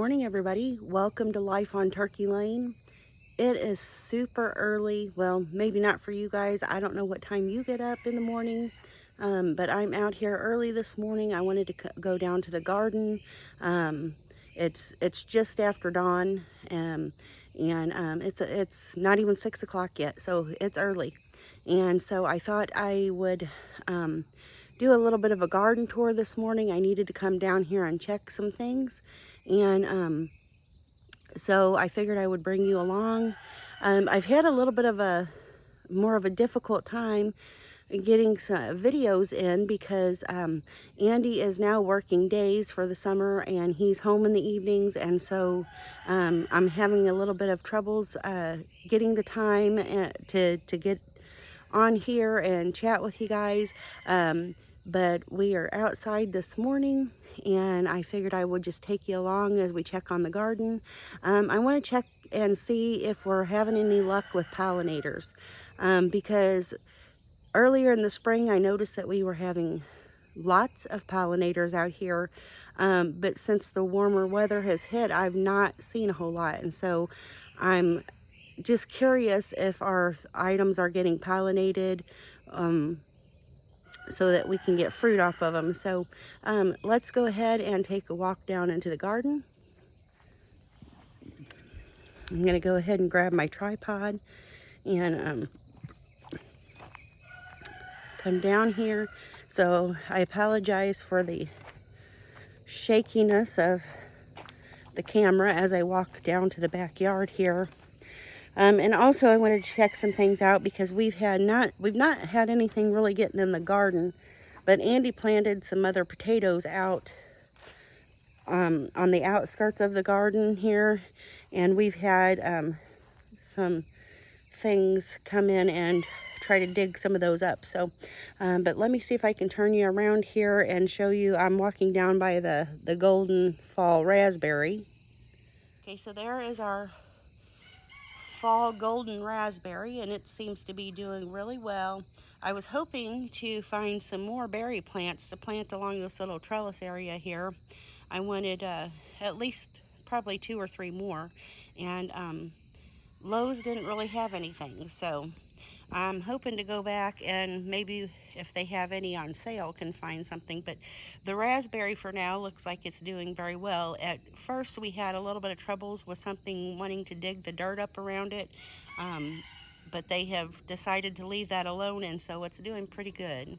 morning, everybody. Welcome to Life on Turkey Lane. It is super early. Well, maybe not for you guys. I don't know what time you get up in the morning, but I'm out here early this morning. I wanted to go down to the garden. It's just after dawn, and it's not even 6 o'clock yet, so it's early. And so I thought I would do a little bit of a garden tour this morning. I needed to come down here and check some things, and so I figured I would bring you along. I've had a little bit of a more of a difficult time getting some videos in because Andy is now working days for the summer and he's home in the evenings, and so I'm having a little bit of troubles getting the time to get on here and chat with you guys. But we are outside this morning and I figured I would just take you along as we check on the garden. I want to check and see if we're having any luck with pollinators, because earlier in the spring I noticed that we were having lots of pollinators out here, but since the warmer weather has hit, I've not seen a whole lot, and so I'm just curious if our items are getting pollinated, so that we can get fruit off of them. So let's go ahead and take a walk down into the garden. I'm going to go ahead and grab my tripod and come down here. So I apologize for the shakiness of the camera as I walk down to the backyard here. And also I wanted to check some things out because we've not had anything really getting in the garden, but Andy planted some other potatoes out on the outskirts of the garden here, and we've had some things come in and try to dig some of those up. So but let me see if I can turn you around here and show you. I'm walking down by the golden fall raspberry. Okay, so there is our fall golden raspberry, and it seems to be doing really well. I was hoping to find some more berry plants to plant along this little trellis area here. I wanted at least probably 2 or 3 more, and Lowe's didn't really have anything, so I'm hoping to go back and maybe if they have any on sale can find something. But the raspberry for now looks like it's doing very well. At first we had a little bit of troubles with something wanting to dig the dirt up around it, but they have decided to leave that alone, and so it's doing pretty good.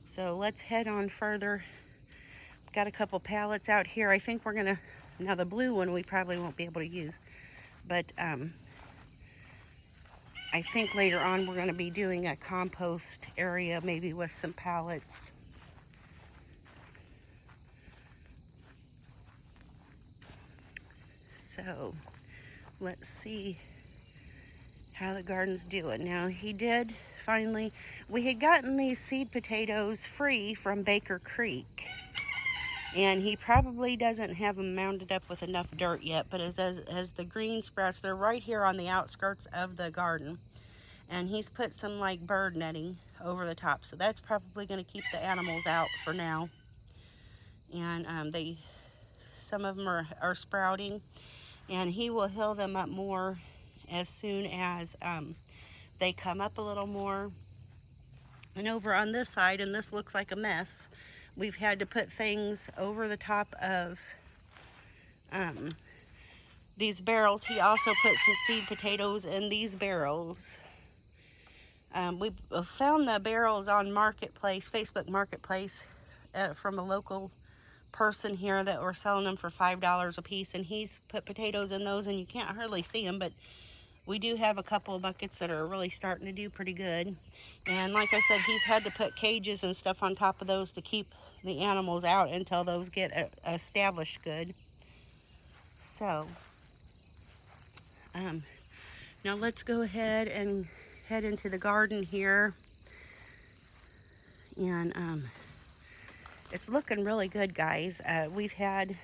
So let's head on further. Got a couple pallets out here. I think we're gonna, now the blue one we probably won't be able to use, but I think later on we're going to be doing a compost area, maybe with some pallets. So let's see how the garden's doing. Now he did finally, we had gotten these seed potatoes free from Baker Creek, and he probably doesn't have them mounded up with enough dirt yet, but as the green sprouts, they're right here on the outskirts of the garden, and he's put some like bird netting over the top, so that's probably going to keep the animals out for now. And some of them are sprouting, and he will hill them up more as soon as they come up a little more. And over on this side, and this looks like a mess, we've had to put things over the top of these barrels. He also put some seed potatoes in these barrels. We found the barrels on Marketplace, Facebook Marketplace, from a local person here that were selling them for $5 a piece, and he's put potatoes in those, and you can't hardly see them, but we do have a couple of buckets that are really starting to do pretty good. And like I said, he's had to put cages and stuff on top of those to keep the animals out until those get established good. So now let's go ahead and head into the garden here, and it's looking really good, guys. We've had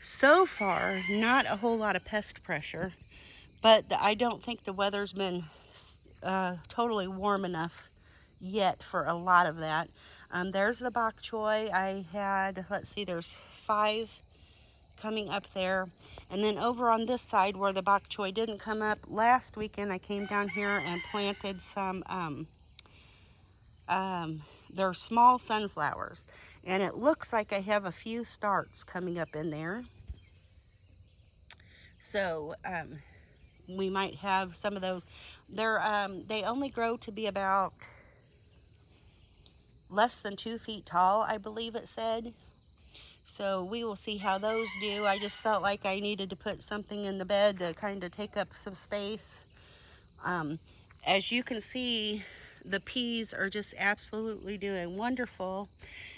so far not a whole lot of pest pressure, but I don't think the weather's been totally warm enough yet for a lot of that. There's the bok choy. I had, let's see, there's 5 coming up there. And then over on this side where the bok choy didn't come up, last weekend I came down here and planted some they're small sunflowers, and it looks like I have a few starts coming up in there. So we might have some of those. They only grow to be about less than 2 feet tall, I believe it said. So we will see how those do. I just felt like I needed to put something in the bed to kind of take up some space. As you can see, the peas are just absolutely doing wonderful.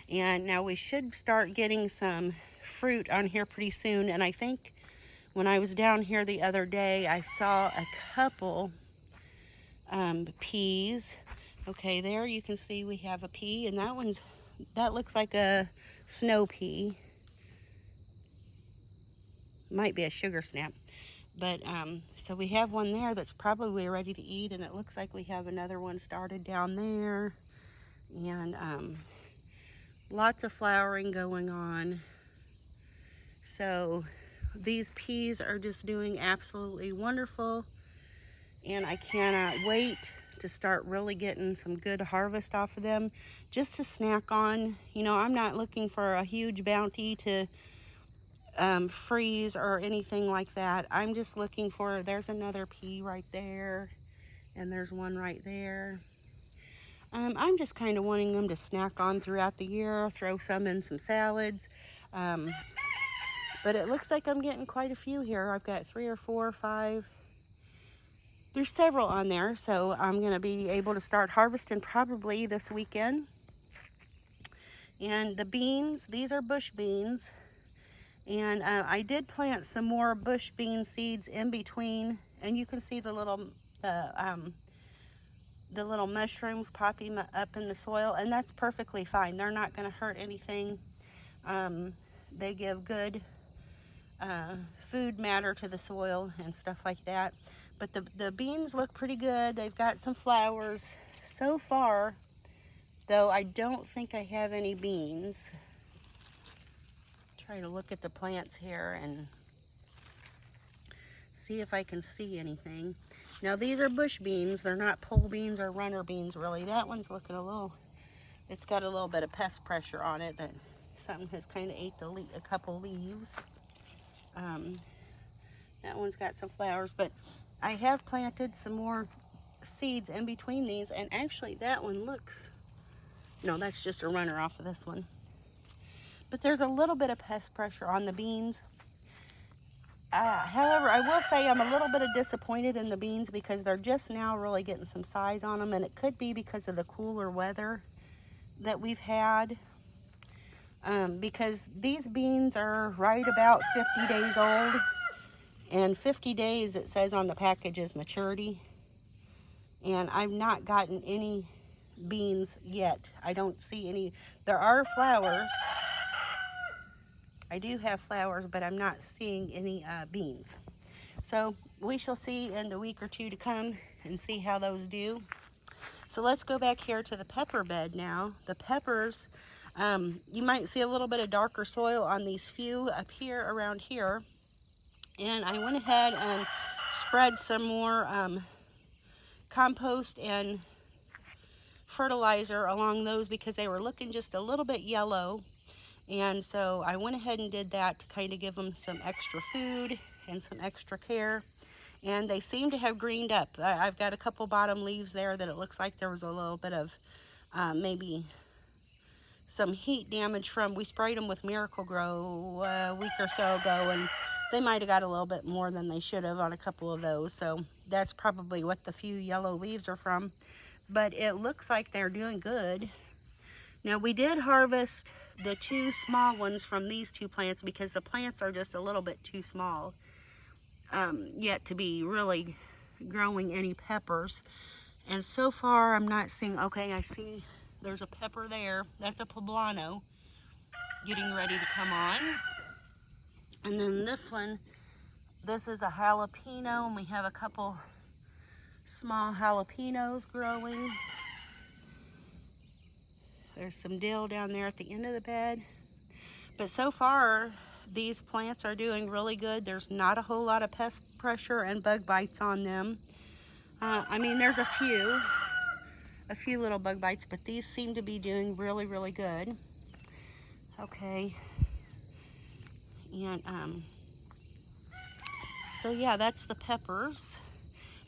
And now we should start getting some fruit on here pretty soon. And I think when I was down here the other day, I saw a couple peas. Okay, there you can see we have a pea, and that looks like a snow pea. Might be a sugar snap. But so we have one there that's probably ready to eat, and it looks like we have another one started down there. And lots of flowering going on. So these peas are just doing absolutely wonderful, and I cannot wait to start really getting some good harvest off of them just to snack on. You know, I'm not looking for a huge bounty to freeze or anything like that. I'm just looking for, there's another pea right there, and there's one right there. I'm just kind of wanting them to snack on throughout the year, throw some in some salads. But it looks like I'm getting quite a few here. I've got 3 or 4 or 5. There's several on there, so I'm going to be able to start harvesting probably this weekend. And the beans, these are bush beans. And I did plant some more bush bean seeds in between, and you can see the little mushrooms popping up in the soil, and that's perfectly fine. They're not going to hurt anything. They give good food matter to the soil and stuff like that. But the beans look pretty good. They've got some flowers so far, though I don't think I have any beans. Try to look at the plants here and see if I can see anything. Now these are bush beans. They're not pole beans or runner beans really. That one's looking it's got a little bit of pest pressure on it, that something has kind of ate a couple leaves. That one's got some flowers, but I have planted some more seeds in between these, and actually that one no, that's just a runner off of this one. But there's a little bit of pest pressure on the beans. However, I will say I'm a little bit disappointed in the beans because they're just now really getting some size on them, and it could be because of the cooler weather that we've had. Because these beans are right about 50 days old, and 50 days it says on the package is maturity. And I've not gotten any beans yet. I don't see any. There are flowers. I do have flowers, but I'm not seeing any beans. So we shall see in the week or two to come and see how those do. So let's go back here to the pepper bed now. The peppers, you might see a little bit of darker soil on these few up here, around here. And I went ahead and spread some more compost and fertilizer along those because they were looking just a little bit yellow. And so I went ahead and did that to kind of give them some extra food and some extra care. And they seem to have greened up. I've got a couple bottom leaves there that it looks like there was a little bit of maybe some heat damage from. We sprayed them with Miracle Grow a week or so ago, and they might have got a little bit more than they should have on a couple of those. So that's probably what the few yellow leaves are from. But it looks like they're doing good. Now we did harvest the 2 small ones from these 2 plants because the plants are just a little bit too small yet to be really growing any peppers. And so far I'm not seeing, okay, I see there's a pepper there. That's a poblano getting ready to come on. And then this one, this is a jalapeno, and we have a couple small jalapenos growing. There's some dill down there at the end of the bed. But so far, these plants are doing really good. There's not a whole lot of pest pressure and bug bites on them. I mean, there's a few little bug bites, but these seem to be doing really, really good. Okay. And so yeah, that's the peppers.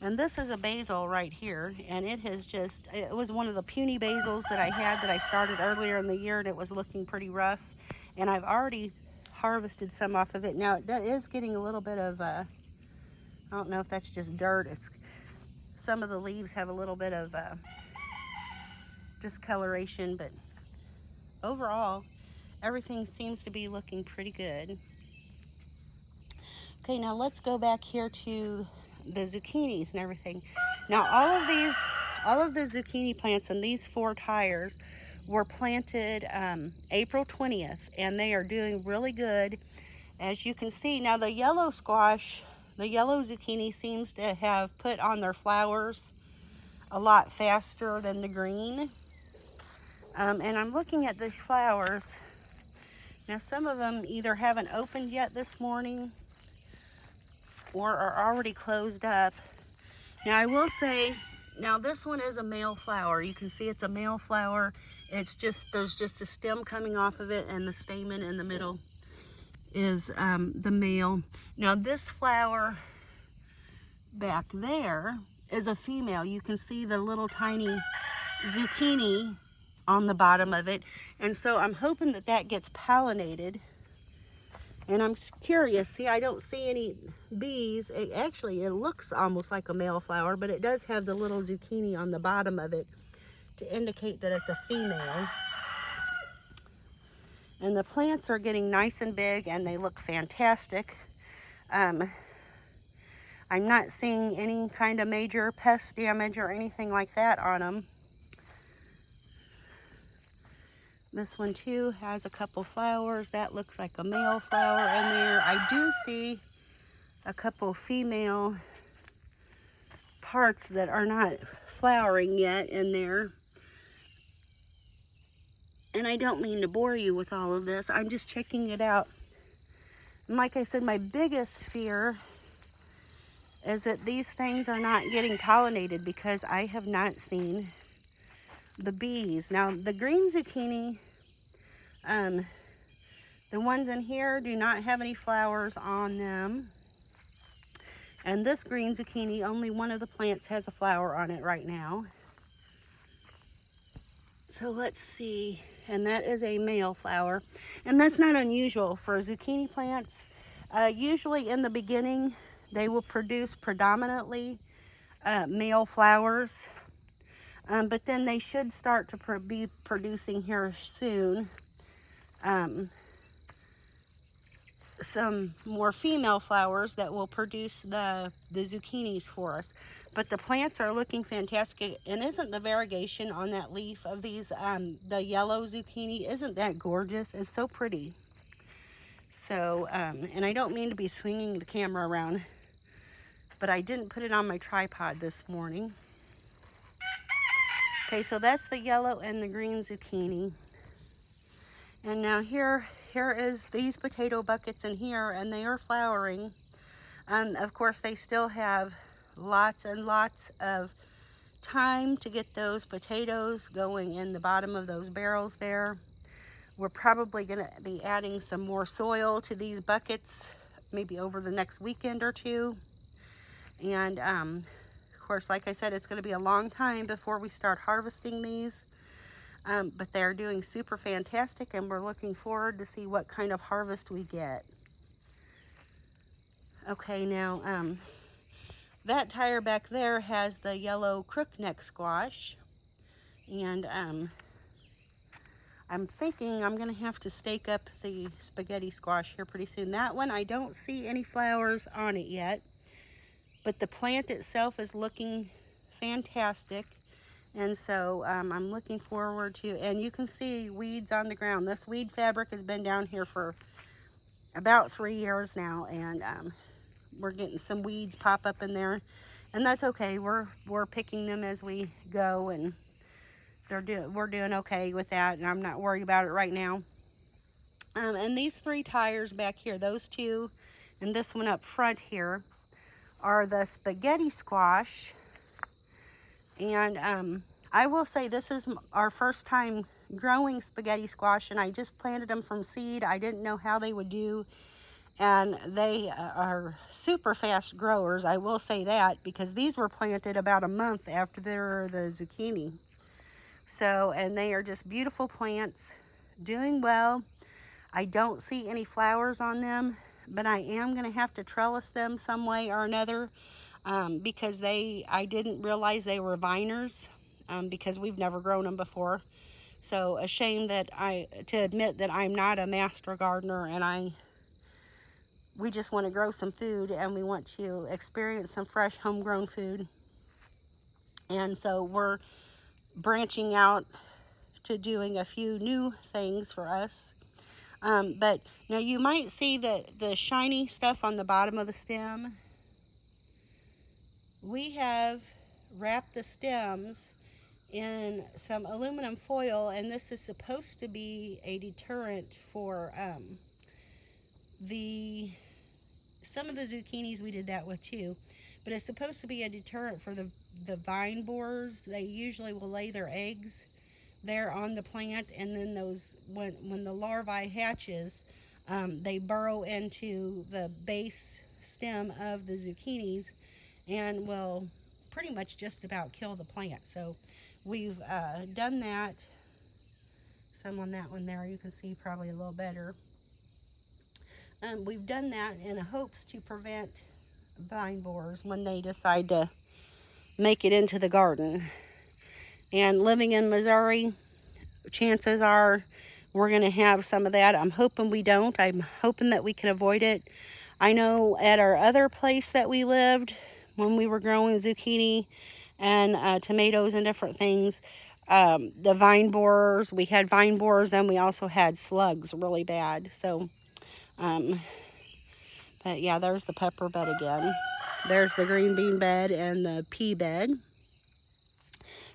And this is a basil right here, and it was one of the puny basils that I had that I started earlier in the year, and it was looking pretty rough. And I've already harvested some off of it. Now it is getting a little bit of, I don't know if that's just dirt. Some of the leaves have a little bit of discoloration, but overall, everything seems to be looking pretty good. Okay, now let's go back here to the zucchinis and everything. Now all of the zucchini plants in these 4 tires were planted April 20th, and they are doing really good. As you can see, now the yellow squash, the yellow zucchini seems to have put on their flowers a lot faster than the green. And I'm looking at these flowers. Now some of them either haven't opened yet this morning or are already closed up. Now I will say, now this one is a male flower. You can see it's a male flower. There's just a stem coming off of it, and the stamen in the middle is the male. Now this flower back there is a female. You can see the little tiny zucchini on the bottom of it. And so I'm hoping that that gets pollinated. And I'm curious, see, I don't see any bees. It looks almost like a male flower, but it does have the little zucchini on the bottom of it to indicate that it's a female. And the plants are getting nice and big, and they look fantastic. I'm not seeing any kind of major pest damage or anything like that on them. This one too has a couple flowers. That looks like a male flower in there. I do see a couple female parts that are not flowering yet in there. And I don't mean to bore you with all of this. I'm just checking it out. And like I said, my biggest fear is that these things are not getting pollinated because I have not seen the bees. Now, the green zucchini, the ones in here do not have any flowers on them. And this green zucchini, only one of the plants has a flower on it right now. So let's see. And that is a male flower. And that's not unusual for zucchini plants. Usually in the beginning, they will produce predominantly male flowers. But then they should start to be producing here soon some more female flowers that will produce the zucchinis for us. But the plants are looking fantastic. And isn't the variegation on that leaf of these, the yellow zucchini, isn't that gorgeous? It's so pretty. So, and I don't mean to be swinging the camera around, but I didn't put it on my tripod this morning. Okay, so that's the yellow and the green zucchini. And now here is these potato buckets in here, and they are flowering. Of course, they still have lots and lots of time to get those potatoes going in the bottom of those barrels there. We're probably going to be adding some more soil to these buckets, maybe over the next weekend or two. And of course, like I said, it's going to be a long time before we start harvesting these. But they're doing super fantastic, and we're looking forward to see what kind of harvest we get. Okay, now that tire back there has the yellow crookneck squash, and I'm thinking I'm going to have to stake up the spaghetti squash here pretty soon. That one, I don't see any flowers on it yet, but the plant itself is looking fantastic. And so I'm looking forward to, and you can see weeds on the ground. This weed fabric has been down here for about 3 years now, and we're getting some weeds pop up in there, and that's okay. We're picking them as we go, and we're doing okay with that, and I'm not worried about it right now. And these 3 tires back here, those 2 and this one up front here, are the spaghetti squash. And I will say this is our first time growing spaghetti squash, and I just planted them from seed. I didn't know how they would do, and they are super fast growers. I will say that, because these were planted about a month after the zucchini. So, and they are just beautiful plants, doing well. I don't see any flowers on them, but I am going to have to trellis them some way or another, because I didn't realize they were viners, because we've never grown them before. So ashamed to admit that I'm not a master gardener, and we just want to grow some food, and we want to experience some fresh homegrown food. And so we're branching out to doing a few new things for us. But now you might see the shiny stuff on the bottom of the stem. We have wrapped the stems in some aluminum foil, and this is supposed to be a deterrent for some of the zucchinis. We did that with too, but it's supposed to be a deterrent for the vine borers. They usually will lay their eggs there on the plant, and then when the larvae hatches, they burrow into the base stem of the zucchinis and will pretty much just about kill the plant. So we've done that. Some on that one there, you can see probably a little better. We've done that in hopes to prevent vine borers when they decide to make it into the garden. And living in Missouri, chances are we're going to have some of that. I'm hoping we don't. I'm hoping that we can avoid it. I know at our other place that we lived, when we were growing zucchini and tomatoes and different things, the vine borers, we had vine borers, and we also had slugs really bad. So, but yeah, there's the pepper bed again. There's the green bean bed and the pea bed.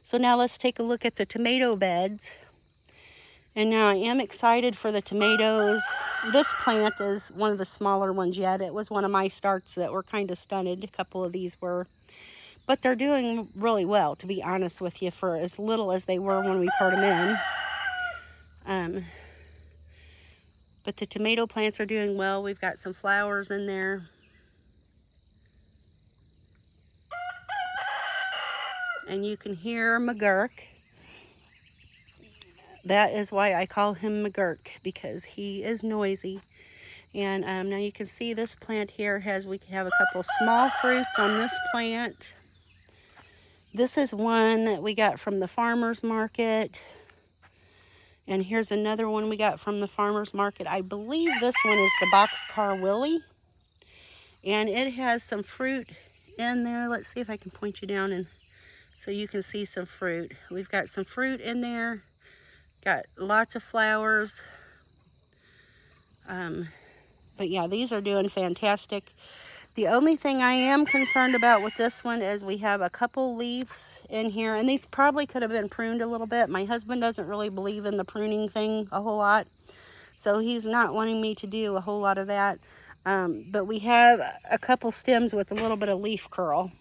So now let's take a look at the tomato beds. And now I am excited for the tomatoes. This plant is one of the smaller ones yet. It was one of my starts that were kind of stunted. A couple of these were. But they're doing really well, to be honest with you, for as little as they were when we poured them in. But the tomato plants are doing well. We've got some flowers in there. And you can hear McGurk. That is why I call him McGurk, because he is noisy. And now you can see this plant here we have a couple small fruits on this plant. This is one that we got from the farmer's market. And here's another one we got from the farmer's market. I believe this one is the Boxcar Willie. And it has some fruit in there. Let's see if I can point you down and so you can see some fruit. We've got some fruit in there. Got lots of flowers. But yeah, these are doing fantastic. The only thing I am concerned about with this one is we have a couple leaves in here, and these probably could have been pruned a little bit. My husband doesn't really believe in the pruning thing a whole lot, so he's not wanting me to do a whole lot of that. But we have a couple stems with a little bit of leaf curl.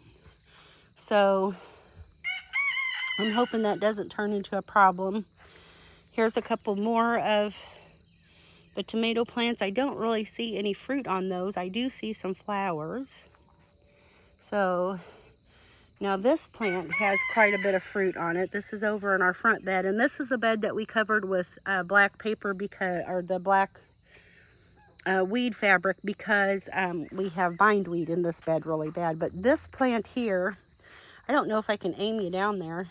So I'm hoping that doesn't turn into a problem. Here's a couple more of the tomato plants. I don't really see any fruit on those. I do see some flowers. So now this plant has quite a bit of fruit on it. This is over in our front bed, and this is the bed that we covered with black paper, or the black weed fabric, because we have bindweed in this bed really bad. But this plant here, I don't know if I can aim you down there,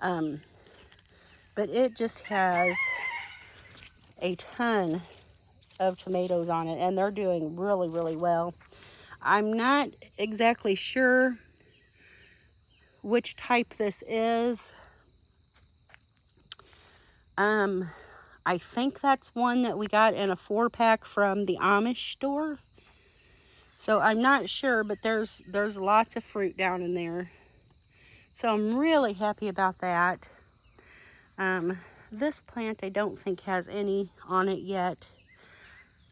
but it just has a ton of tomatoes on it, and they're doing really, really well. I'm not exactly sure which type this is. I think that's one that we got in a 4-pack from the Amish store. So I'm not sure, but there's lots of fruit down in there. So I'm really happy about that. this plant I don't think has any on it yet.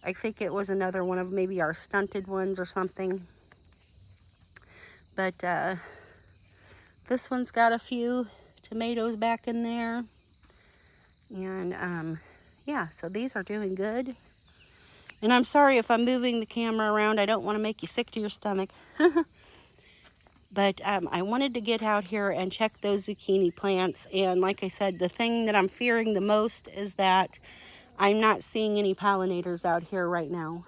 I think it was another one of maybe our stunted ones or something. But this one's got a few tomatoes back in there. And yeah, so these are doing good. And I'm sorry if I'm moving the camera around. I don't want to make you sick to your stomach. But I wanted to get out here and check those zucchini plants. And like I said, the thing that I'm fearing the most is that I'm not seeing any pollinators out here right now.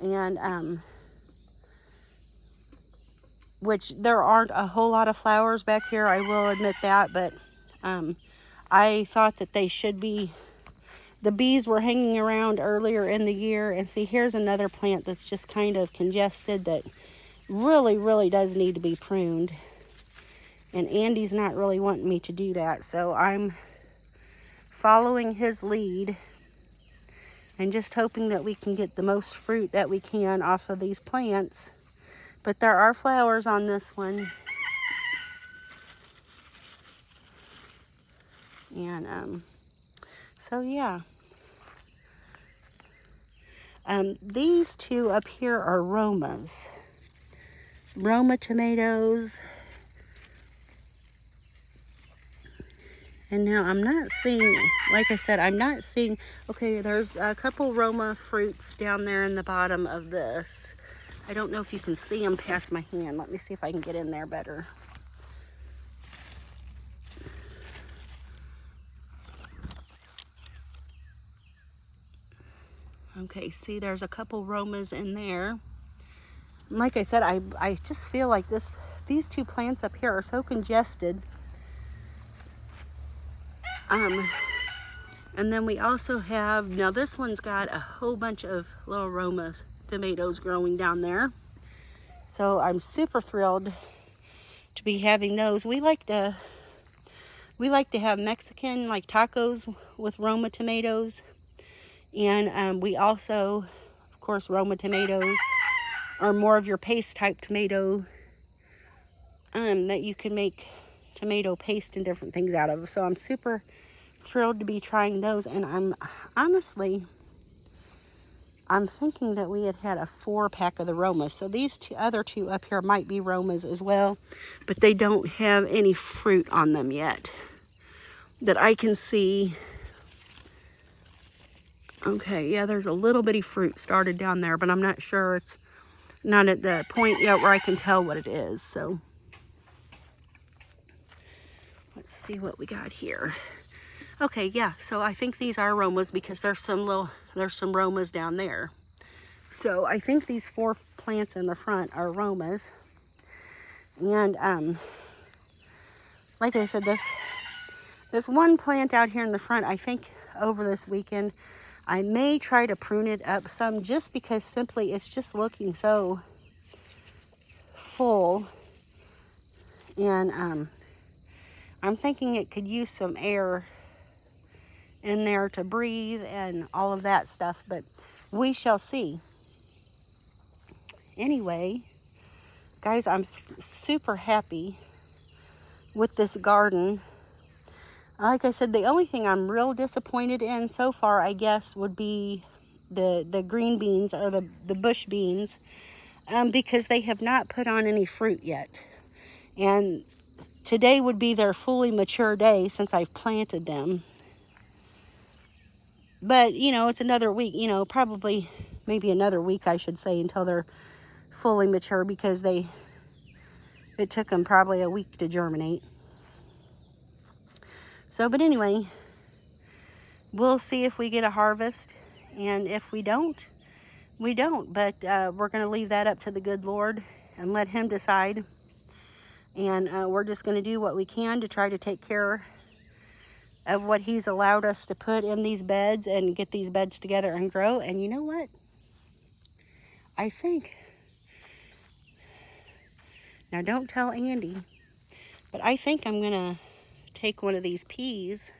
And which there aren't a whole lot of flowers back here, I will admit that. But I thought that they should be. The bees were hanging around earlier in the year. And see, here's another plant that's just kind of congested that really, really does need to be pruned. And Andy's not really wanting me to do that. So I'm following his lead and just hoping that we can get the most fruit that we can off of these plants. But there are flowers on this one. And so yeah. These two up here are Romas. Roma tomatoes. And now I'm not seeing, like I said, I'm not seeing, okay, there's a couple Roma fruits down there in the bottom of this. I don't know if you can see them past my hand. Let me see if I can get in there better. Okay, see, there's a couple Romas in there. Like I said, I just feel like these two plants up here are so congested. And then we also have, now this one's got a whole bunch of little Roma tomatoes growing down there. So I'm super thrilled to be having those. We like to have Mexican like tacos with Roma tomatoes. And we also, of course, Roma tomatoes are more of your paste type tomato that you can make tomato paste and different things out of. So I'm super thrilled to be trying those. And I'm thinking that we had a 4-pack of the Romas. So these other two up here might be Romas as well, but they don't have any fruit on them yet that I can see. Okay, yeah, there's a little bitty fruit started down there, but I'm not sure. It's not at the point yet where I can tell what it is. So let's see what we got here. Okay, yeah, so I think these are Romas because there's some Romas down there. So I think these 4 plants in the front are Romas. And like I said, this one plant out here in the front, I think over this weekend, I may try to prune it up some just because simply it's just looking so full. And I'm thinking it could use some air in there to breathe and all of that stuff, but we shall see. Anyway, guys, I'm super happy with this garden. Like I said, the only thing I'm real disappointed in so far, I guess, would be the green beans or the bush beans, because they have not put on any fruit yet. And today would be their fully mature day since I've planted them. But, you know, it's another week, you know, probably maybe another week, I should say, until they're fully mature because it took them probably a week to germinate. So, but anyway, we'll see if we get a harvest. And if we don't, we don't. But we're going to leave that up to the good Lord and let him decide. And we're just going to do what we can to try to take care of what he's allowed us to put in these beds and get these beds together and grow. And you know what? I think, now don't tell Andy, but I think I'm going to take one of these peas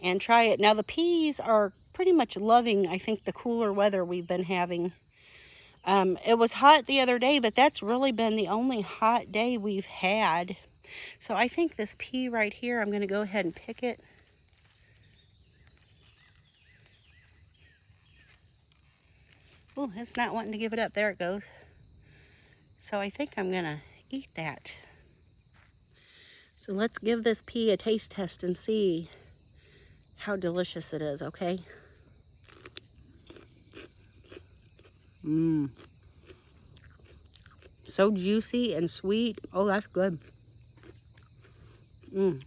and try it. Now the peas are pretty much loving, I think, the cooler weather we've been having. It was hot the other day, but that's really been the only hot day we've had. So I think this pea right here, I'm going to go ahead and pick it Oh, it's not wanting to give it up. There it goes. So I think I'm going to eat that. So let's give this pea a taste test and see how delicious it is, okay? Mmm. So juicy and sweet. Oh, that's good. Mmm.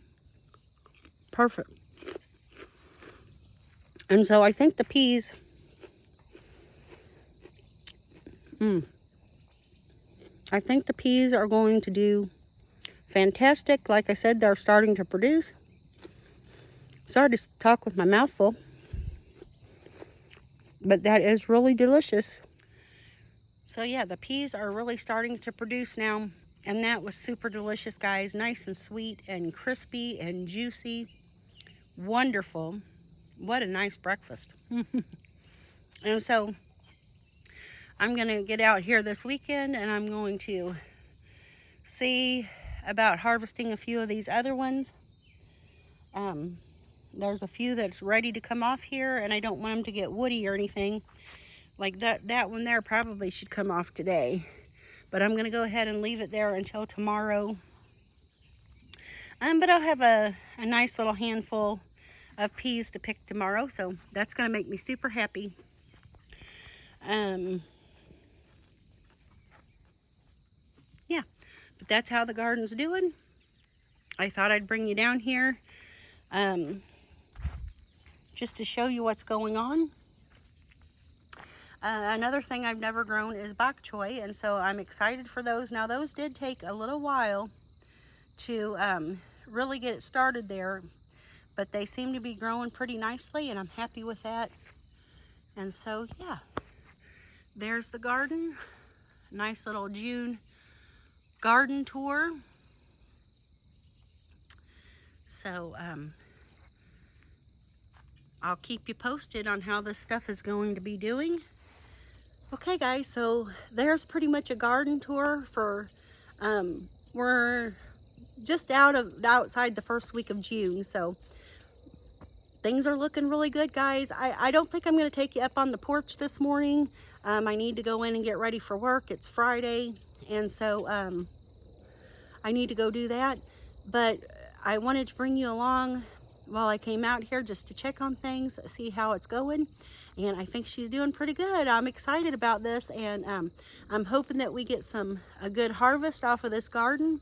Perfect. And so I think the peas, I think the peas are going to do fantastic. Like I said, they're starting to produce. Sorry to talk with my mouth full, but that is really delicious. So yeah, the peas are really starting to produce now, and that was super delicious, guys. Nice and sweet and crispy and juicy. Wonderful. What a nice breakfast. And so I'm going to get out here this weekend, and I'm going to see about harvesting a few of these other ones. There's a few that's ready to come off here, and I don't want them to get woody or anything. Like that one there probably should come off today. But I'm going to go ahead and leave it there until tomorrow. But I'll have a nice little handful of peas to pick tomorrow, so that's going to make me super happy. Yeah, but that's how the garden's doing. I thought I'd bring you down here just to show you what's going on. Another thing I've never grown is bok choy, and so I'm excited for those. Now, those did take a little while to really get it started there, but they seem to be growing pretty nicely, and I'm happy with that. And so, yeah, there's the garden. Nice little June garden tour. So, I'll keep you posted on how this stuff is going to be doing. Okay, guys, so there's pretty much a garden tour for, we're just outside the first week of June, so things are looking really good, guys. I don't think I'm going to take you up on the porch this morning. I need to go in and get ready for work. It's Friday, and so I need to go do that. But I wanted to bring you along while I came out here just to check on things, see how it's going. And I think she's doing pretty good. I'm excited about this, and I'm hoping that we get a good harvest off of this garden.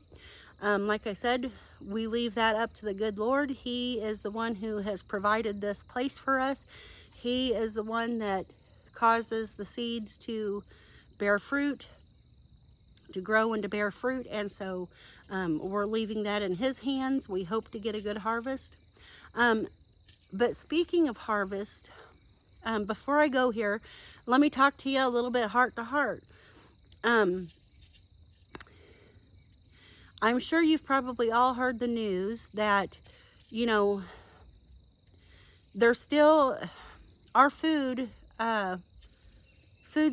Like I said, we leave that up to the good Lord. He is the one who has provided this place for us. He is the one that causes the seeds to bear fruit, to grow and to bear fruit. And so we're leaving that in His hands. We hope to get a good harvest. But speaking of harvest, before I go here, let me talk to you a little bit heart to heart. I'm sure you've probably all heard the news that, you know, there's still, our food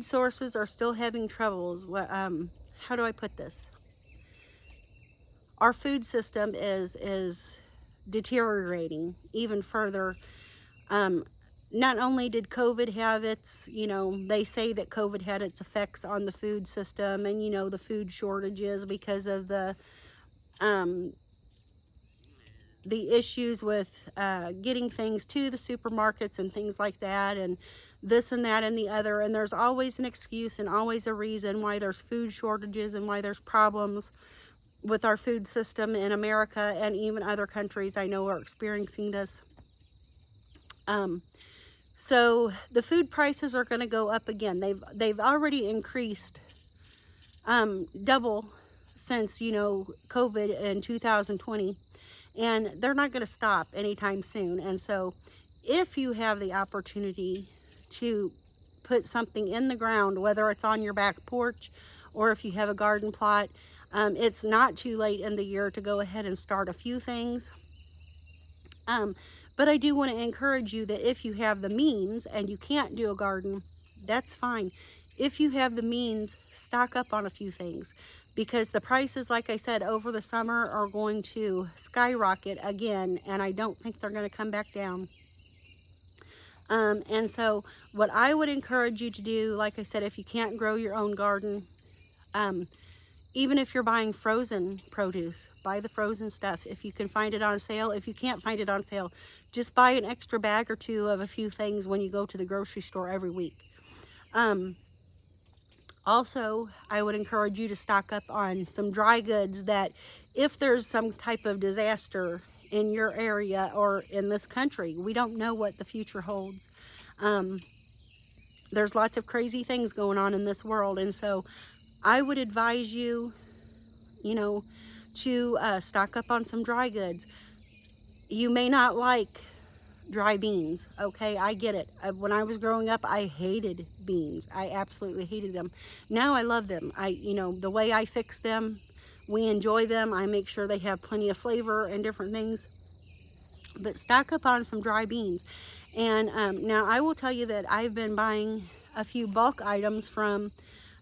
sources are still having troubles. How do I put this? Our food system is deteriorating even further. Not only did COVID have its, you know, they say that COVID had its effects on the food system, and, you know, the food shortages because of the issues with getting things to the supermarkets and things like that, and this and that and the other. And there's always an excuse and always a reason why there's food shortages and why there's problems with our food system in America, and even other countries I know are experiencing this. So the food prices are going to go up again. They've already increased double since, you know, COVID in 2020, and they're not going to stop anytime soon. And so if you have the opportunity to put something in the ground, whether it's on your back porch or if you have a garden plot, it's not too late in the year to go ahead and start a few things. But I do want to encourage you that if you have the means and you can't do a garden, that's fine. If you have the means, stock up on a few things, because the prices, like I said, over the summer are going to skyrocket again, and I don't think they're going to come back down. And so what I would encourage you to do, like I said, if you can't grow your own garden, um, even if you're buying frozen produce, buy the frozen stuff. If you can find it on sale, if you can't find it on sale, just buy an extra bag or two of a few things when you go to the grocery store every week. Also, I would encourage you to stock up on some dry goods that if there's some type of disaster in your area or in this country, we don't know what the future holds. There's lots of crazy things going on in this world. And so I would advise you, you know, to stock up on some dry goods. You may not like dry beans, okay? I get it. When I was growing up, I hated beans. I absolutely hated them. Now I love them. The way I fix them, we enjoy them. I make sure they have plenty of flavor and different things. But stock up on some dry beans. And now I will tell you that I've been buying a few bulk items from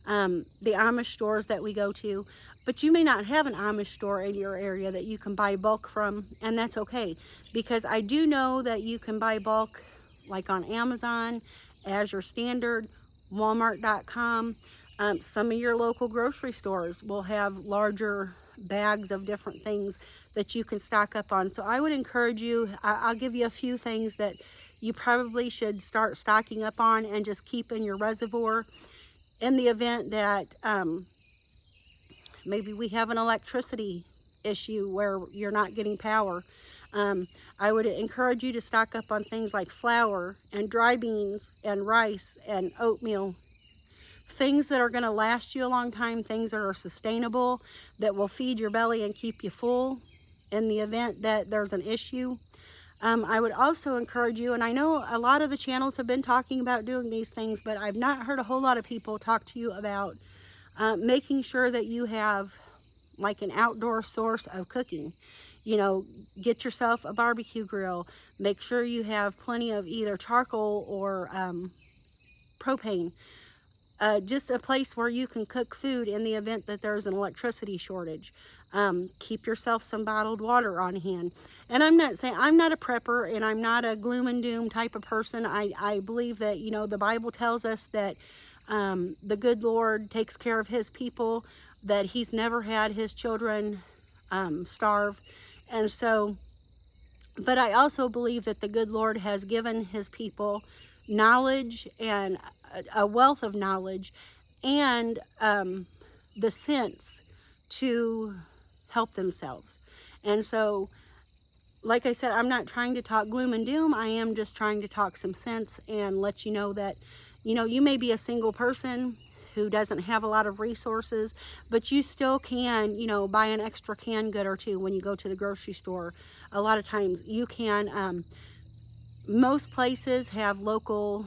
the Amish stores that we go to, but you may not have an Amish store in your area that you can buy bulk from, and that's okay, because I do know that you can buy bulk like on Amazon, Azure Standard, Walmart.com. Some of your local grocery stores will have larger bags of different things that you can stock up on. So I would encourage you, I'll give you a few things that you probably should start stocking up on and just keep in your reservoir in the event that maybe we have an electricity issue where you're not getting power. I would encourage you to stock up on things like flour and dry beans and rice and oatmeal. Things that are going to last you a long time, things that are sustainable, that will feed your belly and keep you full in the event that there's an issue. I would also encourage you, and I know a lot of the channels have been talking about doing these things, but I've not heard a whole lot of people talk to you about making sure that you have like an outdoor source of cooking. Get yourself a barbecue grill. Make sure you have plenty of either charcoal or propane. Just a place where you can cook food in the event that there's an electricity shortage. Keep yourself some bottled water on hand. And I'm not saying, I'm not a prepper and I'm not a gloom and doom type of person. I believe that, the Bible tells us that the good Lord takes care of his people, that he's never had his children starve. And so, but I also believe that the good Lord has given his people knowledge and a wealth of knowledge and the sense to help themselves. And so, like I said, I'm not trying to talk gloom and doom. I am just trying to talk some sense and let you know that, you may be a single person who doesn't have a lot of resources, but you still can, buy an extra canned good or two when you go to the grocery store. A lot of times you can, most places have local,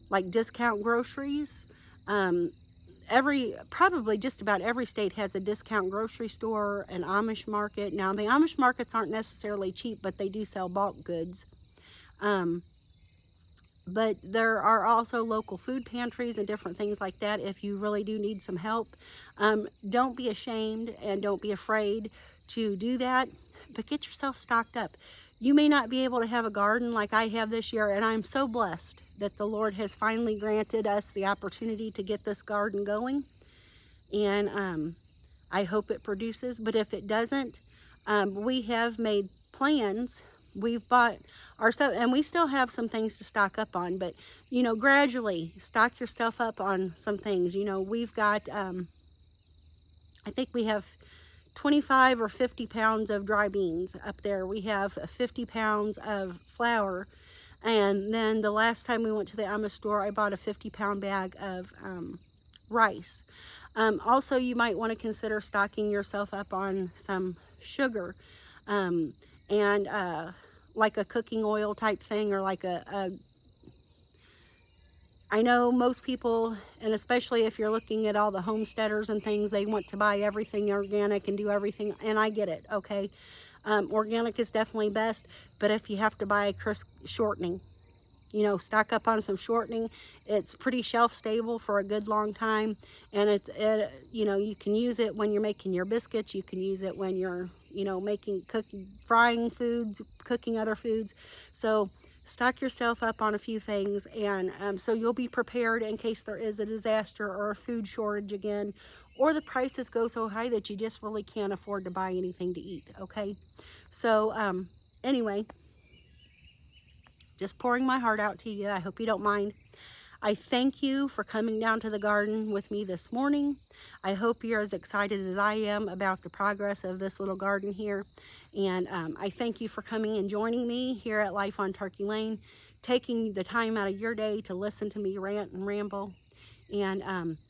like discount groceries. Probably just about every state has a discount grocery store, an Amish market. Now the Amish markets aren't necessarily cheap, but they do sell bulk goods. But there are also local food pantries and different things like that if you really do need some help. Don't be ashamed and don't be afraid to do that, but get yourself stocked up. You may not be able to have a garden like I have this year, and I'm so blessed that the Lord has finally granted us the opportunity to get this garden going. And I hope it produces, but if it doesn't, we have made plans. We've bought ourselves, and we still have some things to stock up on, but gradually stock your stuff up on some things. We've got I think we have 25 or 50 pounds of dry beans up there. We have 50 pounds of flour, and then the last time we went to the Amish store, I bought a 50-pound bag of rice. Also, you might want to consider stocking yourself up on some sugar, and like a cooking oil type thing, or like I know most people, and especially if you're looking at all the homesteaders and things, they want to buy everything organic and do everything, and I get it, okay? Organic is definitely best, but if you have to buy shortening, stock up on some shortening. It's pretty shelf stable for a good long time, and you can use it when you're making your biscuits. You can use it when you're, frying foods, cooking other foods. So stock yourself up on a few things, and so you'll be prepared in case there is a disaster or a food shortage again, or the prices go so high that you just really can't afford to buy anything to eat, okay? So anyway, just pouring my heart out to you. I hope you don't mind. I thank you for coming down to the garden with me this morning. I hope you're as excited as I am about the progress of this little garden here. And I thank you for coming and joining me here at Life on Turkey Lane, taking the time out of your day to listen to me rant and ramble. And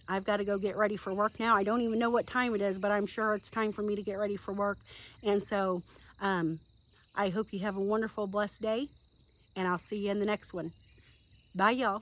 I've got to go get ready for work now. I don't even know what time it is, but I'm sure it's time for me to get ready for work. And so I hope you have a wonderful, blessed day, and I'll see you in the next one. Bye, y'all.